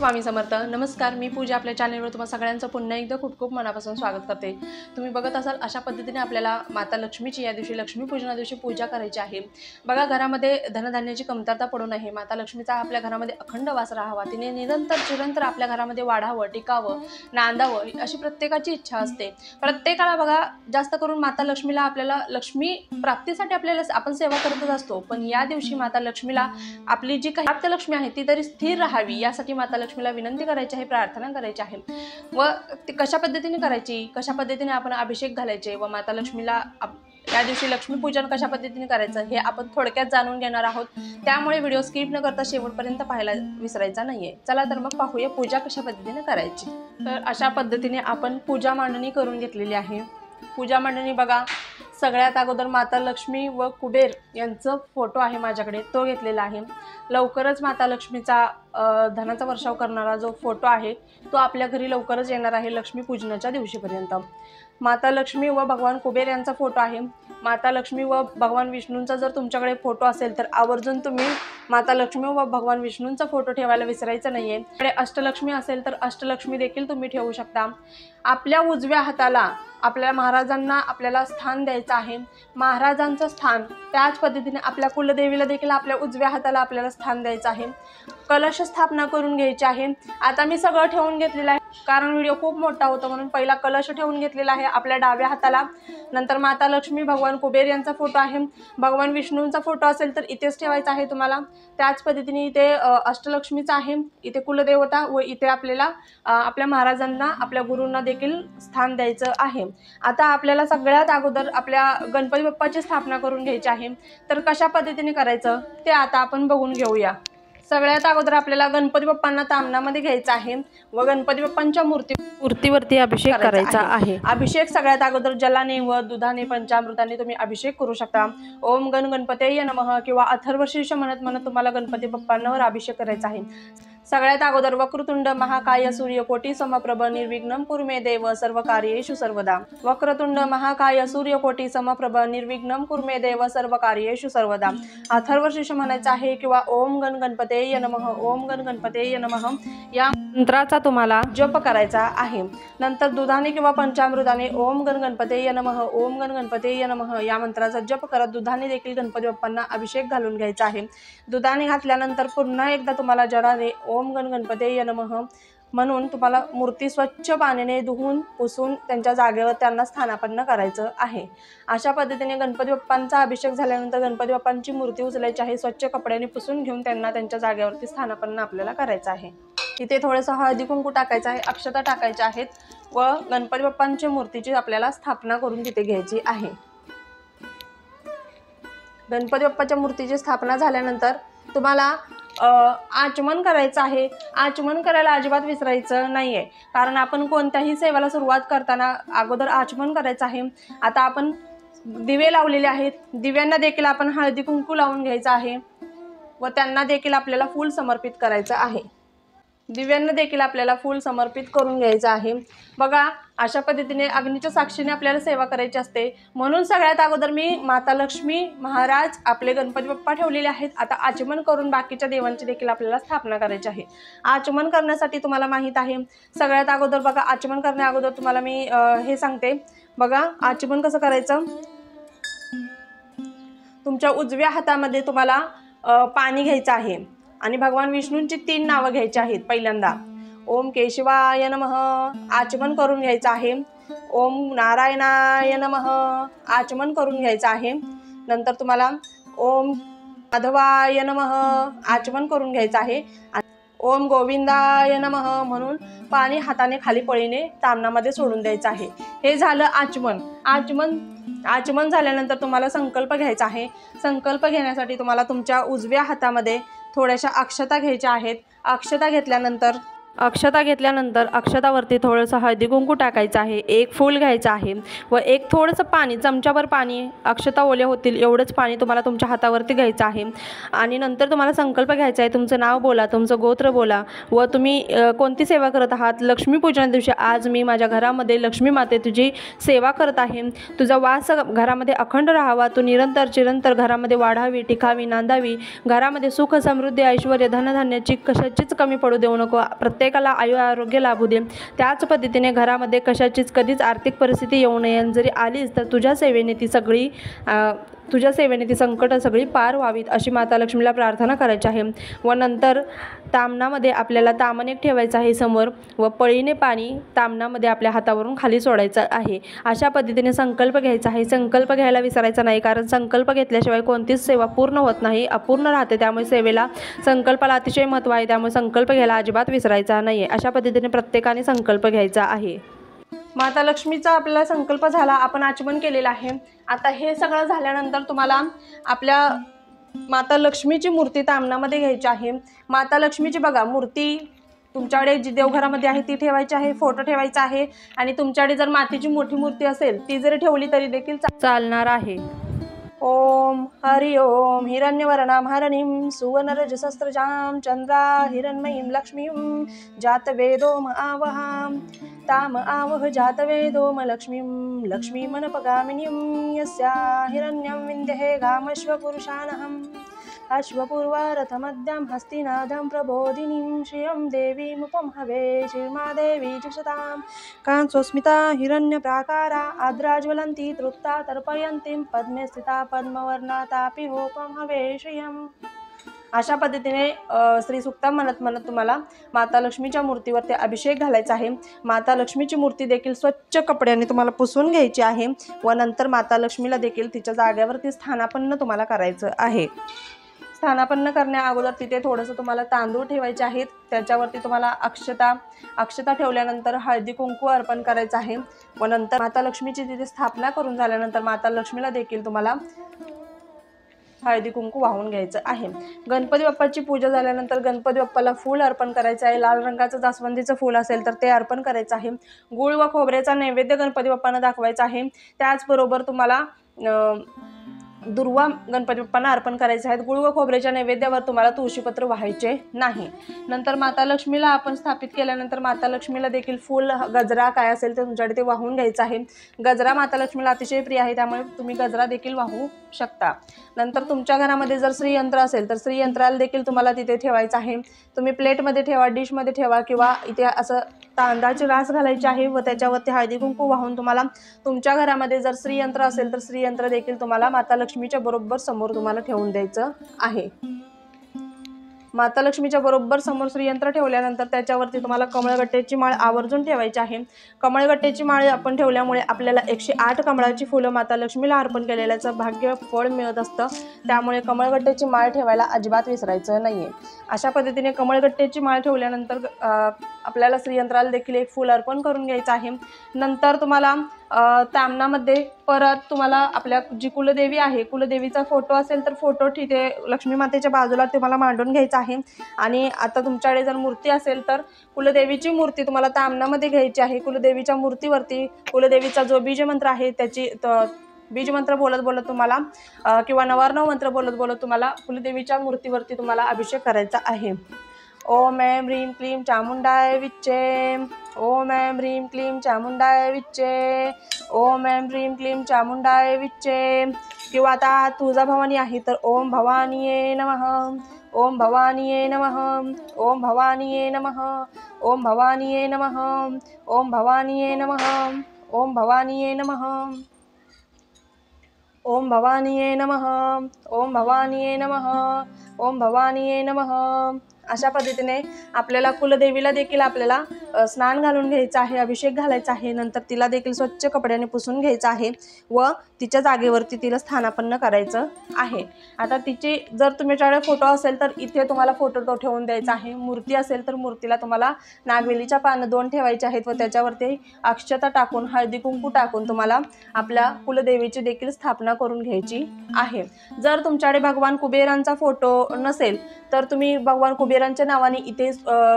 स्वामी समर्थ। नमस्कार, मी पूजा आपल्या चॅनलवर तुम्हा सगळ्यांचं पुन्हा एकदा खूप खूप मनापासून स्वागत करते। तुम्ही बघत असाल अशा पद्धतीने आपल्याला माता लक्ष्मीची या दिवशी लक्ष्मीपूजना दिवशी पूजा करायची आहे। बघा, घरामध्ये धनधान्याची कमतरता पडू नये, माता लक्ष्मीचा आपल्या घरामध्ये अखंड वास राहावा, तिने निरंतर आपल्या घरामध्ये वाढावं, टिकावं, नांदावं अशी प्रत्येकाची इच्छा असते। प्रत्येकाला बघा, जास्त करून माता लक्ष्मीला आपल्याला लक्ष्मी प्राप्तीसाठी आपल्याला आपण सेवा करतच असतो, पण या दिवशी माता लक्ष्मीला आपली जी काही प्राप्त लक्ष्मी आहे ती तरी स्थिर राहावी यासाठी माता लक्ष्मीला विनंती करायची आहे, प्रार्थना करायची आहे। व ती कशा पद्धतीने करायची, कशा पद्धतीने आपण अभिषेक घालायचे व माता लक्ष्मीला या दिवशी लक्ष्मीपूजन कशा पद्धतीने करायचं हे आपण थोडक्यात जाणून घेणार आहोत। त्यामुळे व्हिडिओ स्किप न करता शेवटपर्यंत पाहायला विसरायचा नाहीये। चला तर मग पाहूया पूजा कशा पद्धतीने करायची। तर अशा पद्धतीने आपण पूजा मांडणी करून घेतलेली आहे। पूजा मांडणी बघा, सगळ्यात अगोदर माता लक्ष्मी व कुबेर यांचा फोटो आहे माझ्याकडे, तो घेतलेला आहे। लवकरच माता लक्ष्मीचा धनाचा वर्षाव करणारा जो फोटो आहे तो आपल्या घरी लवकरच येणार आहे लक्ष्मीपूजनाच्या दिवशीपर्यंत। माता लक्ष्मी व भगवान कुबेर यांचा फोटो आहे। माता लक्ष्मी व भगवान विष्णूंचा जर तुमच्याकडे फोटो असेल तर आवर्जून तुम्ही माता लक्ष्मी व भगवान विष्णूंचा फोटो ठेवायला विसरायचं नाहीये। अष्टलक्ष्मी असेल तर अष्टलक्ष्मी देखील तुम्ही ठेवू शकता। आपल्या उजव्या हाताला आपल्या महाराजांना आपल्याला स्थान द्यायचं आहे। महाराजांचं स्थान त्याच पद्धतीने आपल्या कुलदेवीला देखील आपल्या उजव्या हाताला आपल्याला स्थान द्यायचं आहे। कलश स्थापना करून घ्यायची आहे। आता मी सगळं ठेवून घेतलेलं आहे कारण व्हिडिओ खूप मोठा होता, म्हणून पहिला कलश ठेवून घेतलेला आहे आपल्या डाव्या हाताला। नंतर माता लक्ष्मी भगवान कुबेर यांचा फोटो आहे। भगवान विष्णूंचा फोटो असेल तर इथेच ठेवायचा आहे तुम्हाला। त्याच पद्धतीने इथे अष्टलक्ष्मीचा आहे, इथे कुलदेवता व इथे आपल्याला आपल्या महाराजांना आपल्या गुरूंना देखील स्थान द्यायचं आहे। आता आपल्याला सगळ्यात अगोदर आपल्या गणपती बाप्पाची स्थापना करून घ्यायची आहे। तर कशा पद्धतीने करायचं ते आता आपण बघून घेऊया। सगळ्यात अगोदर आपल्याला गणपती बाप्पांना तामणामध्ये घ्यायचं आहे व गणपती बाप्पांच्या मूर्तीवरती अभिषेक करायचा आहे। अभिषेक सगळ्यात अगोदर जलाने व दुधाने पंचामृताने तुम्ही अभिषेक करू शकता। ओम गण गणपतये नमः किंवा अथर्वशीर्ष म्हणत तुम्हाला गणपती बाप्पांवर अभिषेक करायचा आहे। सगळ्यात अगोदर वक्रतुंड महाकाय सूर्यकोटी समप्रभ निर्विघ्नं कुरु मे देव सर्व कार्येषु सर्वदा। वक्रतुंड महाकाय सूर्यकोटी समप्रभ निर्विघ्नं कुरु मे देव सर्व कार्येषु सर्वदा। अथर्वशीर्ष म्हणायचं आहे किंवा ओम गण गणपतये नमः, ओम गण गणपतये नमः या मंत्राचा तुम्हाला जप करायचा आहे। नंतर दुधाने किंवा पंचामृताने ओम गण गणपतये नमः, ओम गण गणपतये नमः या मंत्राचा जप करत दुधाने देखील गणपती बाप्पांना अभिषेक घालून घ्यायचा आहे। दुधाने घातल्यानंतर पुन्हा एकदा तुम्हाला जलाने ओम गण गणपतये नमः म्हणून तुम्हाला मूर्ती स्वच्छ पाण्याने धुवून पुसून त्यांच्या जागेवर त्यांना स्थानापन्न करायचं आहे। अशा पद्धतीने गणपती बाप्पांचा अभिषेक झाल्यानंतर गणपती बाप्पांची मूर्ती उचलायची आहे, स्वच्छ कपड्याने पुसून घेऊन त्यांना त्यांच्या जागेवरती स्थानापन्न आपल्याला करायचं आहे। इथे थोडंसं हळदी कुंकू टाकायचं आहे, अक्षता टाकायच्या आहेत व गणपती बाप्पांच्या मूर्तीची आपल्याला स्थापना करून तिथे घ्यायची आहे। गणपती बाप्पाच्या मूर्तीची स्थापना झाल्यानंतर तुम्हाला आचमन करायचं आहे। आचमन करायला अजिबात विसरायचं नाहीये, कारण आपण कोणत्याही सेवेला सुरुवात करताना अगोदर आचमन करायचं आहे। आता आपण दिवे लावलेले आहेत, दिव्यांना देखील आपण हळदी कुंकू लावून घ्यायचं आहे व त्यांना देखील आपल्याला फूल समर्पित करायचं आहे। दिव्यांना देखील आपल्याला फूल समर्पित करून घ्यायचं आहे। बघा, अशा पद्धतीने अग्नीच्या साक्षीने आपल्याला सेवा करायची असते, म्हणून सगळ्यात अगोदर मी माता लक्ष्मी, महाराज, आपले गणपती बाप्पा ठेवलेले आहेत। आता आचमन करून बाकीच्या देवांची देखील आपल्याला स्थापना करायची आहे। आचमन करण्यासाठी तुम्हाला माहित आहे, सगळ्यात अगोदर बघा, आचमन करण्या अगोदर तुम्हाला मी हे सांगते। बघा, आचमन कसं करायचं। तुमच्या उजव्या हातामध्ये तुम्हाला पाणी घ्यायचं आहे आणि भगवान विष्णूंची 3 नावं घ्यायची आहेत। पहिल्यांदा ओम केशवाय नमः आचमन करून घ्यायचं आहे। ओम नारायणाय नमः आचमन करून घ्यायचं आहे। नंतर तुम्हाला ओम माधवाय नमः आचमन करून घ्यायचं आहे। ओम गोविंदाय नमः म्हणून पाणी हाताने खाली पळीने तामणामध्ये सोडून द्यायचं आहे। हे झालं आचमन। आचमन झाल्यानंतर तुम्हाला संकल्प घ्यायचा आहे। संकल्प घेण्यासाठी तुम्हाला तुमच्या उजव्या हातामध्ये थोड्याशा अक्षता घ्यायच्या आहेत। अक्षता घेतल्यानंतर अक्षता घेतल्यानंतर अक्षतावरती थोडंसं हळदी कुंकू टाकायचं आहे, एक फूल घ्यायचं आहे व एक थोडंसं पाणी, चमच्याभर पाणी, अक्षता ओल्या होतील एवढंच पाणी तुम्हाला तुमच्या हातावरती घ्यायचं आहे. आणि नंतर तुम्हाला संकल्प घ्यायचा आहे, तुमचं नाव बोला, तुमचं गोत्र बोला व तुम्ही कोणती सेवा करत आहात. लक्ष्मीपूजना दिवशी आज मी माझ्या घरामध्ये लक्ष्मी माते तुझी सेवा करत आहे, तुझा वास घरामध्ये अखंड राहावा, तू निरंतर चिरंतर घरामध्ये वाढावी, टिकावी, नांदावी, घरामध्ये सुख समृद्धी ऐश्वर्य धनधान्याची कशाचीच कमी पडू देऊ नको, प्रत्येकाला आयु आरोग्य लाभू दे. त्याच पद्धतीने घरामध्ये कशाचीच कधीच आर्थिक परिस्थिती येऊ नये, जरी आलीच तर तुझ्या सेवेने ती संकट सगळी पार व्हावीत अशी माता लक्ष्मीला प्रार्थना करायची आहे. व नंतर तामणामध्ये आपल्याला तामण एक ठेवायचं आहे समोर व पळीने पाणी तामणामध्ये आपल्या हातावरून खाली सोडायचं आहे. अशा पद्धतीने संकल्प घ्यायचा आहे. संकल्प घ्यायला विसरायचा नाही, कारण संकल्प घेतल्याशिवाय कोणतीच सेवा पूर्ण होत नाही, अपूर्ण राहते. त्यामुळे सेवेला संकल्पाला अतिशय महत्त्व आहे, त्यामुळे संकल्प घ्यायला अजिबात विसरायचा नाही. अशा पद्धतीने प्रत्येकाने संकल्प घ्यायचा आहे. माता लक्ष्मीचा आपल्याला संकल्प झाला, आपण आचमन केलेला आहे. आता हे सगळं झाल्यानंतर तुम्हाला आपल्या माता लक्ष्मीची मूर्ती तामणामध्ये घ्यायची आहे. माता लक्ष्मीची बघा मूर्ती तुमच्याकडे जी देवघरामध्ये आहे ती ठेवायची आहे, फोटो ठेवायचा आहे. आणि तुमच्याकडे जर मातीची मोठी मूर्ती असेल ती जरी ठेवली तरी देखील चालणार आहे. ओम हरि ओम हिरण्यवर्णां हरणीं सुवर्णरजसस्रजां चंद्रा हिरण्मयीं लक्ष्मीं जातवेदोम आवहां ताम आवह जातवेदोम लक्ष्मीं लक्ष्मीमनपगामिनीं यस्या हिरण्यं विन्देहे गामश्वपुरुषानहम् अश्वपूर्वारथमद्यां हस्तिनादं प्रबोधिनीं श्रियं देवीमुपं हवे श्रीर्मादेवी जुषतां कांसोस्मिता हिरण्यप्राकारा आद्राज्वलन्ती तृप्ता तर्पयन्तीं पद्मे स्थिता पद्मवर्णा तापि होपं हवे श्रियम्. अशा पद्धतीने श्री सुक्ता म्हणत म्हणत तुम्हाला माता लक्ष्मीच्या मूर्तीवरती अभिषेक घालायचा आहे. माता लक्ष्मीची मूर्ती देखील स्वच्छ कपड्याने तुम्हाला पुसून घ्यायची आहे व नंतर माता लक्ष्मीला देखील तिच्या जागेवरती स्थानापन्न तुम्हाला करायचं आहे. स्थानापन्न करण्या अगोदर तिथे थोडंसं तुम्हाला तांदूळ ठेवायचे आहेत, त्याच्यावरती तुम्हाला अक्षता ठेवल्यानंतर हळदी कुंकू अर्पण करायचं आहे व नंतर माता लक्ष्मीची तिथे स्थापना करून झाल्यानंतर माता लक्ष्मीला देखील तुम्हाला हळदी कुंकू वाहून घ्यायचं आहे. गणपती बाप्पाची पूजा झाल्यानंतर गणपती बाप्पाला फूल अर्पण करायचं आहे. लाल रंगाचं जास्वंदीचं फूल असेल तर ते अर्पण करायचं आहे. गूळ व खोबऱ्याचा नैवेद्य गणपती बाप्पांना दाखवायचा आहे. त्याचबरोबर तुम्हाला दुर्वा गणपती बाप्पांना अर्पण करायचे आहेत. गुळ व खोबऱ्याच्या नैवेद्यावर तुम्हाला तुळशीपत्र वाहायचे नाही. नंतर माता लक्ष्मीला आपण स्थापित केल्यानंतर माता लक्ष्मीला देखील फूल गजरा काय असेल तर तुमच्याकडे ते वाहून घ्यायचं आहे. गजरा माता लक्ष्मीला अतिशय प्रिय आहे, त्यामुळे तुम्ही गजरा देखील वाहू शकता. नंतर तुमच्या घरामध्ये जर श्रीयंत्र असेल तर श्रीयंत्राला देखील तुम्हाला तिथे ठेवायचं आहे. तुम्ही प्लेटमध्ये ठेवा, डिशमध्ये ठेवा किंवा इथे असं तांदळाची रास घालायची आहे व त्याच्यावरती हळदी कुंकू वाहून तुम्हाला तुमच्या घरामध्ये जर श्रीयंत्र असेल तर श्रीयंत्र देखील तुम्हाला माता लक्ष्मीच्या बरोबर समोर तुम्हाला ठेवून द्यायचं आहे. माता लक्ष्मीच्या बरोबर समोर श्रीयंत्र ठेवल्यानंतर त्याच्यावरती तुम्हाला कमळगट्ट्याची माळ आवर्जून ठेवायची आहे. कमळगट्ट्याची माळ आपण ठेवल्यामुळे आपल्याला 108 कमळाची फुलं माता लक्ष्मीला अर्पण केलेल्याचं भाग्य फळ मिळत असतं, त्यामुळे कमळगट्ट्याची माळ ठेवायला अजिबात विसरायचं नाहीये. अशा पद्धतीने कमळगट्ट्याची माळ ठेवल्यानंतर आपल्याला श्रीयंत्राला देखील एक फूल अर्पण करून घ्यायचं आहे. नंतर तुम्हाला तामणामध्ये परत तुम्हाला आपल्या जी कुलदेवी आहे, कुलदेवीचा फोटो असेल तर फोटो तिथे लक्ष्मी मातेच्या बाजूला तुम्हाला मांडून घ्यायचा आहे. आणि आता तुमच्याकडे जर मूर्ती असेल तर कुलदेवीची मूर्ती तुम्हाला तामणामध्ये घ्यायची आहे. कुलदेवीच्या मूर्तीवरती कुलदेवीचा जो बीजमंत्र आहे त्याची बीजमंत्र बोलत बोलत तुम्हाला किंवा नवार्णव मंत्र बोलत बोलत तुम्हाला कुलदेवीच्या मूर्तीवरती तुम्हाला अभिषेक करायचा आहे. ओम ऐं ह्रीं क्लीं चामुंडाय विच्चे, ओम ऐं ह्रीं क्लीं चामुंडाय विच्चे, ओम ऐं ह्रीं क्लीं चामुंडाय विच्चे. किंवा आता तुळजाभवानी आहे तर ओम भवानीये नमः, ओम भवानीये नमः, ओम भवानीये नमः, ओम भवानीये नमः, ओम भवानीये नमः, ओम भवानीये नमः, ओम भवानीये नमः, ओम भवानीये नमः, ओम भवानीये नमः. अशा पद्धतीने आपल्याला कुलदेवीला देखील आपल्याला स्नान घालून घ्यायचं आहे, अभिषेक घालायचा आहे. नंतर तिला देखील स्वच्छ कपड्याने पुसून घ्यायचं आहे व तिच्या जागेवरती तिला स्थानापन्न करायचं आहे. आता तिची जर तुमच्याकडे फोटो असेल तर इथे तुम्हाला फोटो ठेवून द्यायचा आहे. मूर्ती असेल तर मूर्तीला तुम्हाला नागवेलीच्या पानं 2 ठेवायचे आहेत व त्याच्यावरती अक्षता टाकून, हळदी कुंकू टाकून तुम्हाला आपल्या कुलदेवीची देखील स्थापना करून घ्यायची आहे. जर तुमच्याकडे भगवान कुबेरांचा फोटो नसेल तर तुम्ही भगवान कुबेरांच्या नावाने इथे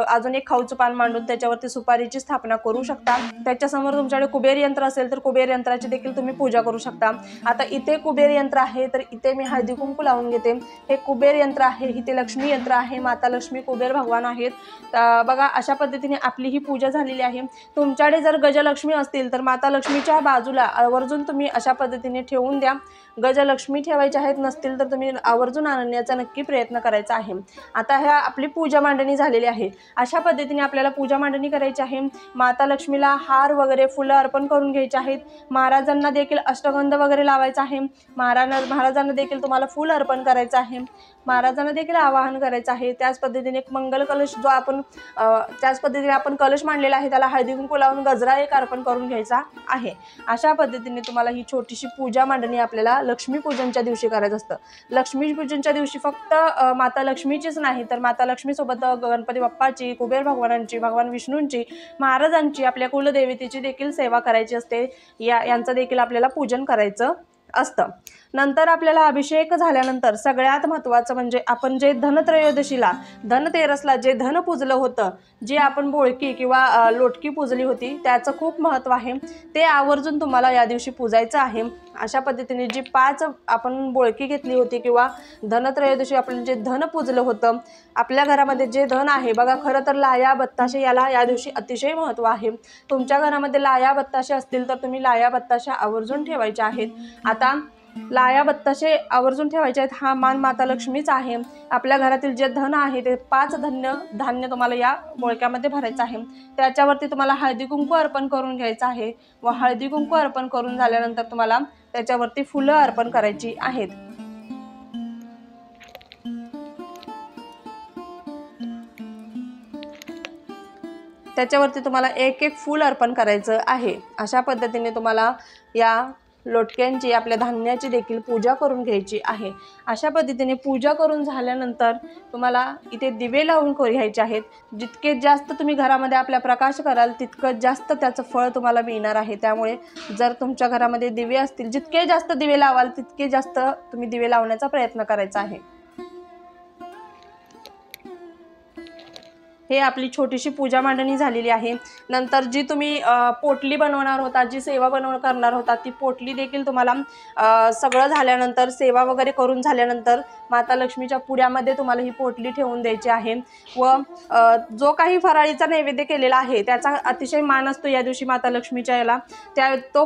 अजून एक खाऊचं पान मांडून त्याच्यावरती सुपारीची स्थापना करू शकता. त्याच्यासमोर तुमच्याकडे कुबेर यंत्र असेल तर कुबेर यंत्राची देखील तुम्ही पूजा करू शकता. आता इथे कुबेर यंत्र आहे तर इथे मी हळदी कुंकू लावून घेते. हे कुबेर यंत्र आहे, इथे लक्ष्मी यंत्र आहे, माता लक्ष्मी कुबेर भगवान आहेत. बघा अशा पद्धतीने आपली ही पूजा झालेली आहे. तुमच्याकडे जर गजलक्ष्मी असतील तर माता लक्ष्मीच्या बाजूला आवर्जून तुम्ही अशा पद्धतीने ठेवून द्या. गजलक्ष्मी ठेवायच्या आहेत नसतील तर तुम्ही आवर्जून आणण्याचा नक्की प्रयत्न करायचा आहे. आता ह्या आपली पूजा मांडणी झालेली आहे. अशा पद्धतीने आपल्याला पूजा मांडणी करायची आहे. माता लक्ष्मीला हार वगैरे फुलं अर्पण करून घ्यायची आहेत. महाराजांना देखील अष्टगंध वगैरे लावायचा आहे. महाराजांना देखील तुम्हाला फुल अर्पण करायचं आहे. महाराजांना देखील आवाहन करायचं आहे. त्याच पद्धतीने एक मंगल कलश जो आपण त्याच पद्धतीने आपण कलश मांडलेला आहे त्याला हळदी कुंकू लावून गजरा एक अर्पण करून घ्यायचा आहे. अशा पद्धतीने तुम्हाला ही छोटीशी पूजा मांडणी आपल्याला लक्ष्मीपूजनच्या दिवशी करायचं असतं. लक्ष्मीपूजनच्या दिवशी फक्त माता लक्ष्मीचीच नाही तर माता लक्ष्मीसोबत गणपती बाप्पाची, कुबेर भगवानांची, भगवान विष्णूंची, महाराजांची, आपल्या कुलदेवतेची देखील सेवा करायची असते. यांचं देखील आपल्याला पूजन करायचं असतं. नंतर आपल्याला अभिषेक झाल्यानंतर सगळ्यात महत्त्वाचं म्हणजे आपण जे धनत्रयोदशीला, धनतेरसला जे धन पूजलं होतं, जे आपण बोळकी किंवा लोटकी पूजली होती त्याचं खूप महत्त्व आहे. ते आवर्जून तुम्हाला या दिवशी पूजायचं आहे. अशा पद्धतीने जी 5 आपण बोळकी घेतली होती किंवा धनत्रयोदशी आपण जे धन पूजलं होतं, आपल्या घरामध्ये जे धन आहे बघा, खरं तर लाया बत्ताशे याला या दिवशी अतिशय महत्त्व आहे. तुमच्या घरामध्ये लाया बत्ताशे असतील तर तुम्ही लाया बत्ताशे आवर्जून ठेवायच्या आहेत. आता लाया बत्ताशे आवर्जून ठेवायचे आहेत. हा मान माता लक्ष्मीच आहे. आपल्या घरातील जे धन आहे ते 5 धान्य तुम्हाला या बोळक्यामध्ये भरायचं आहे. त्याच्यावरती तुम्हाला हळदी कुंकू अर्पण करून घ्यायचं आहे व हळदी कुंकू अर्पण करून झाल्यानंतर तुम्हाला त्याच्यावरती फुलं अर्पण करायची आहेत. त्याच्यावरती तुम्हाला एक एक फूल अर्पण करायचं आहे. अशा पद्धतीने तुम्हाला या लोटक्यांची, आपल्या धान्याची देखील पूजा करून घ्यायची आहे. अशा पद्धतीने पूजा करून झाल्यानंतर तुम्हाला इथे दिवे लावून घ्यायचे आहेत. जितके जास्त तुम्ही घरामध्ये आपल्या प्रकाश कराल तितकं जास्त त्याचं फळ तुम्हाला मिळणार आहे. त्यामुळे जर तुमच्या घरामध्ये दिवे असतील, जितके जास्त दिवे लावाल तितके जास्त तुम्ही दिवे लावण्याचा प्रयत्न करायचा आहे. हे आपली छोटीशी पूजा मांडणी झालेली आहे. नंतर जी तुम्ही पोटली बनवणार होता, जी सेवा करणार होता, ती पोटली देखील तुम्हाला सगळं झाल्यानंतर, सेवा वगैरे करून झाल्यानंतर माता लक्ष्मीच्या पुड्यामध्ये तुम्हाला ही पोटली ठेवून द्यायची आहे. व जो काही फराळीचा नैवेद्य केलेला आहे त्याचा अतिशय मान असतो या दिवशी माता लक्ष्मीच्या याला. तो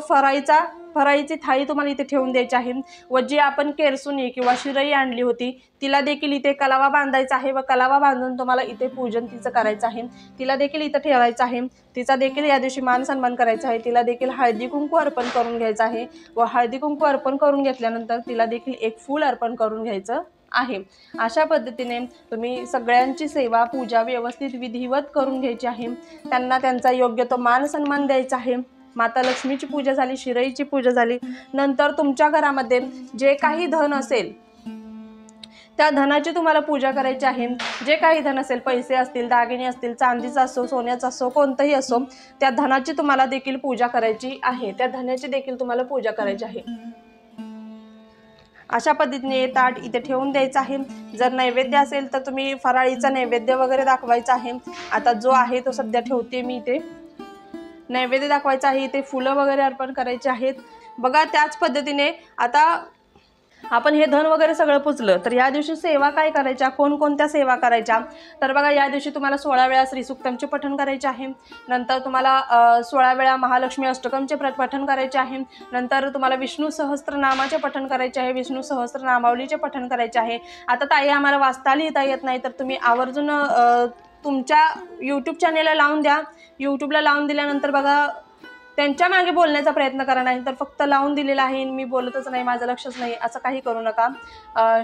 फराळीची थाळी तुम्हाला इथे ठेवून द्यायची आहे. व जी आपण केरसुनी किंवा शिरई आणली होती तिला देखील इथे कलावा बांधायचा आहे व कलावा बांधून तुम्हाला इथे पूजन तिचं करायचं आहे. तिला देखील इथं ठेवायचं आहे. तिचा देखील या दिवशी मान सन्मान करायचा आहे. तिला देखील हळदी कुंकू अर्पण करून घ्यायचं आहे व हळदी कुंकू अर्पण करून घेतल्यानंतर तिला देखील एक फूल अर्पण करून घ्यायचं आहे. अशा पद्धतीने तुम्ही सगळ्यांची सेवा, पूजा व्यवस्थित विधिवत करून घ्यायची आहे. त्यांना त्यांचा योग्य तो मान सन्मान द्यायचा आहे. माता लक्ष्मीची पूजा झाली, शिरईची पूजा झाली. नंतर तुमच्या घरामध्ये जे काही धन असेल त्या धनाची तुम्हाला पूजा करायची आहे. जे काही धन असेल, पैसे असतील, दागिने असतील, चांदीचा असो, सोन्याचा असो, कोणतंही असो, त्या धनाची तुम्हाला देखील पूजा करायची आहे. त्या धनाची देखील तुम्हाला पूजा करायची आहे. अशा पद्धतीने ताट इथे ठेवून द्यायचं आहे. जर नैवेद्य असेल तर तुम्ही फराळीचा नैवेद्य वगैरे दाखवायचा आहे. आता जो आहे तो सध्या ठेवते मी इथे. नैवेद्य दाखवायचा आहे. इथे फुलं वगैरे अर्पण करायचे आहेत. बघा त्याच पद्धतीने आता आपण हे धन वगैरे सगळं पुजलं तर या दिवशी सेवा काय करायच्या, कोणकोणत्या सेवा करायच्या, तर बघा या दिवशी तुम्हाला 16 वेळा श्रीसूक्तमचे पठण करायचे आहे. नंतर तुम्हाला 16 वेळा महालक्ष्मी अष्टकमचे पठण करायचे आहे. नंतर तुम्हाला विष्णू सहस्त्रनामाचे पठण करायचे आहे. विष्णू सहस्त्रनामावलीचे पठण करायचे आहे. आता ताई आम्हाला वाचता लिहिता येत नाही तर तुम्ही आवर्जून तुमच्या यूट्यूब चॅनेलला लावून द्या. यूट्यूबला लावून दिल्यानंतर बघा त्यांच्या मागे बोलण्याचा प्रयत्न करा, नाही तर फक्त लावून दिलेला आहे मी बोलतच नाही, माझं लक्षच नाही, असं काही करू नका.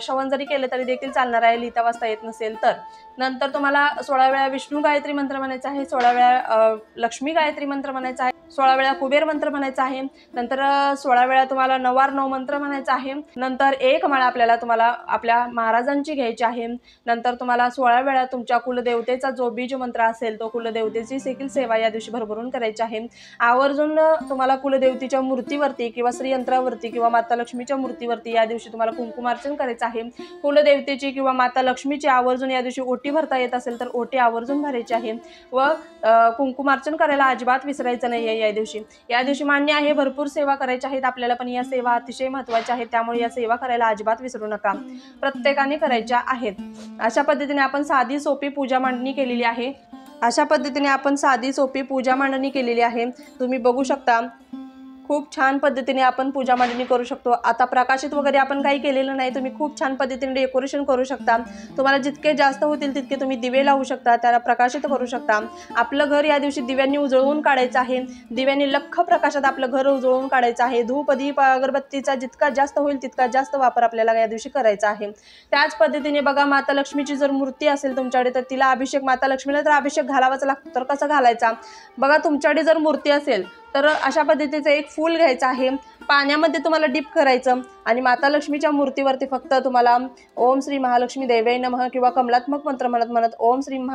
श्रवण जरी केलं तरी देखील चालणार आहे, लिहिता वाचता येत नसेल तर. नंतर तुम्हाला 16 वेळा विष्णू गायत्री मंत्र म्हणायचा आहे, 16 वेळा लक्ष्मी गायत्री मंत्र म्हणायचा आहे, 16 वेळा कुबेर मंत्र म्हणायचा आहे. नंतर 16 वेळा तुम्हाला 9 मंत्र म्हणायचा आहे. नंतर एक माळ आपल्याला तुम्हाला आपल्या महाराजांची घ्यायची आहे. नंतर तुम्हाला 16 वेळा तुमच्या कुलदेवतेचा जो बीज मंत्र असेल तो कुलदेवतेची देखील सेवा या दिवशी भरभरून करायची आहे. आवर्जून तुम्हाला कुलदेवतीच्या मूर्तीवरती किंवा श्रीयंत्रावरती किंवा माता लक्ष्मीच्या मूर्तीवरती या दिवशी तुम्हाला कुंकुमार्चन करायचं आहे. कुलदेवतेची किंवा माता लक्ष्मीची आवर्जून या दिवशी ओटी भरता येत असेल तर ओटी आवर्जून भरायची आहे व कुंकुमार्चन करायला अजिबात विसरायचं नाही आहे. या दिवशी मान्य आहे भरपूर सेवा करायच्या आहेत आपल्याला, पण या सेवा अतिशय महत्त्वाच्या आहेत, त्यामुळे या सेवा करायला अजिबात विसरू नका, प्रत्येकाने करायच्या आहेत. अशा पद्धतीने आपण साधी सोपी पूजा मांडणी केलेली आहे. तुम्ही बघू शकता खूप छान पद्धतीने आपण पूजा मांडणी करू शकतो. आता प्रकाशित वगैरे आपण काही केलेलं नाही, तुम्ही खूप छान पद्धतीने डेकोरेशन करू शकता. तुम्हाला जितके जास्त होतील तितके तुम्ही दिवे लावू शकता, त्याला प्रकाशित करू शकता. आपलं घर या दिवशी दिव्यांनी उजळवून काढायचं आहे, दिव्यांनी लख्ख प्रकाशात आपलं घर उजळवून काढायचं आहे. धूप दीप अगरबत्तीचा जितका जास्त होईल तितका जास्त वापर आपल्याला या दिवशी करायचा आहे. त्याच पद्धतीने बघा, माता लक्ष्मीची जर मूर्ती असेल तुमच्याकडे तर तिला अभिषेक, माता लक्ष्मीला तर अभिषेक घालावाच लागतो, तर कसं घालायचा बघा. तुमच्याकडे जर मूर्ती असेल तर अशा पद्धतीचं एक फूल घ्यायचं आहे, पाण्यामध्ये तुम्हाला डिप करायचं आणि माता लक्ष्मीच्या मूर्तीवरती फक्त तुम्हाला ओम श्री महालक्ष्मी देवै नमः किंवा कमलात्मक मंत्र म्हणत ओम श्रीम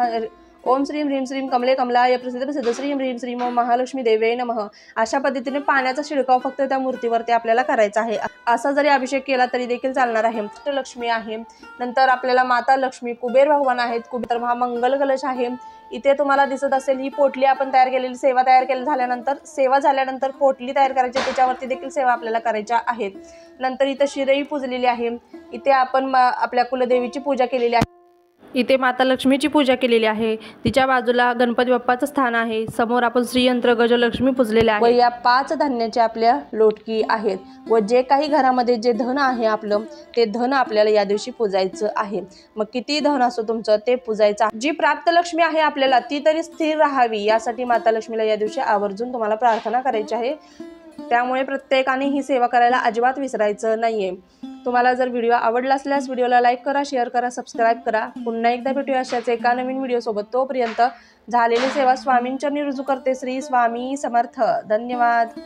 ह्रीम श्रीम कमले कमलाय प्रसिद्ध प्रसिद्ध श्रीम ह्रीम श्रीम ओम महालक्ष्मी देवै नमः अशा पद्धतीने पाण्याचा शिडकाव फक्त त्या मूर्तीवरती आपल्याला करायचा आहे. असा जरी अभिषेक केला तरी देखील चालणार आहे. लक्ष्मी आहे, नंतर आपल्याला माता लक्ष्मी, कुबेर भगवान आहेत, कुबेर हा मंगल कलश आहे. इथे तुम्हाला दिसत असेल ही पोटली आपण तयार केलेली, सेवा झाल्यानंतर पोटली तयार करायची, त्याच्यावरती देखील सेवा आपल्याला करायच्या आहेत. नंतर इथे शिरई पूजलेली आहे, इथे आपण आपल्या कुलदेवीची पूजा केलेली आहे, इथे माता लक्ष्मीची पूजा केलेली आहे, तिच्या बाजूला गणपती बाप्पाचं स्थान आहे, समोर आपण श्रीयंत्र गजलक्ष्मी पूजलेले आहे व या 5 धान्याच्या आपल्या लोटकी आहेत व जे काही घरामध्ये जे धन आहे आपलं ते धन आपल्याला या दिवशी पूजायचं आहे. मग किती धन असो तुमचं ते पूजायचं. जी प्राप्त लक्ष्मी आहे आपल्याला ती तरी स्थिर राहावी यासाठी माता लक्ष्मीला या दिवशी आवर्जून तुम्हाला प्रार्थना करायची आहे. त्यामुळे प्रत्येकाने ही सेवा करायला अजिबात विसरायचं नाहीये. तुम्हाला जर व्हिडिओ आवडला असल्यास व्हिडिओला लाईक करा, शेअर करा, सबस्क्राईब करा. पुन्हा एकदा भेटूया अशाच एका नवीन व्हिडिओसोबत. तोपर्यंत झालेली सेवा स्वामींचरणी रुजू करते. श्री स्वामी समर्थ. धन्यवाद.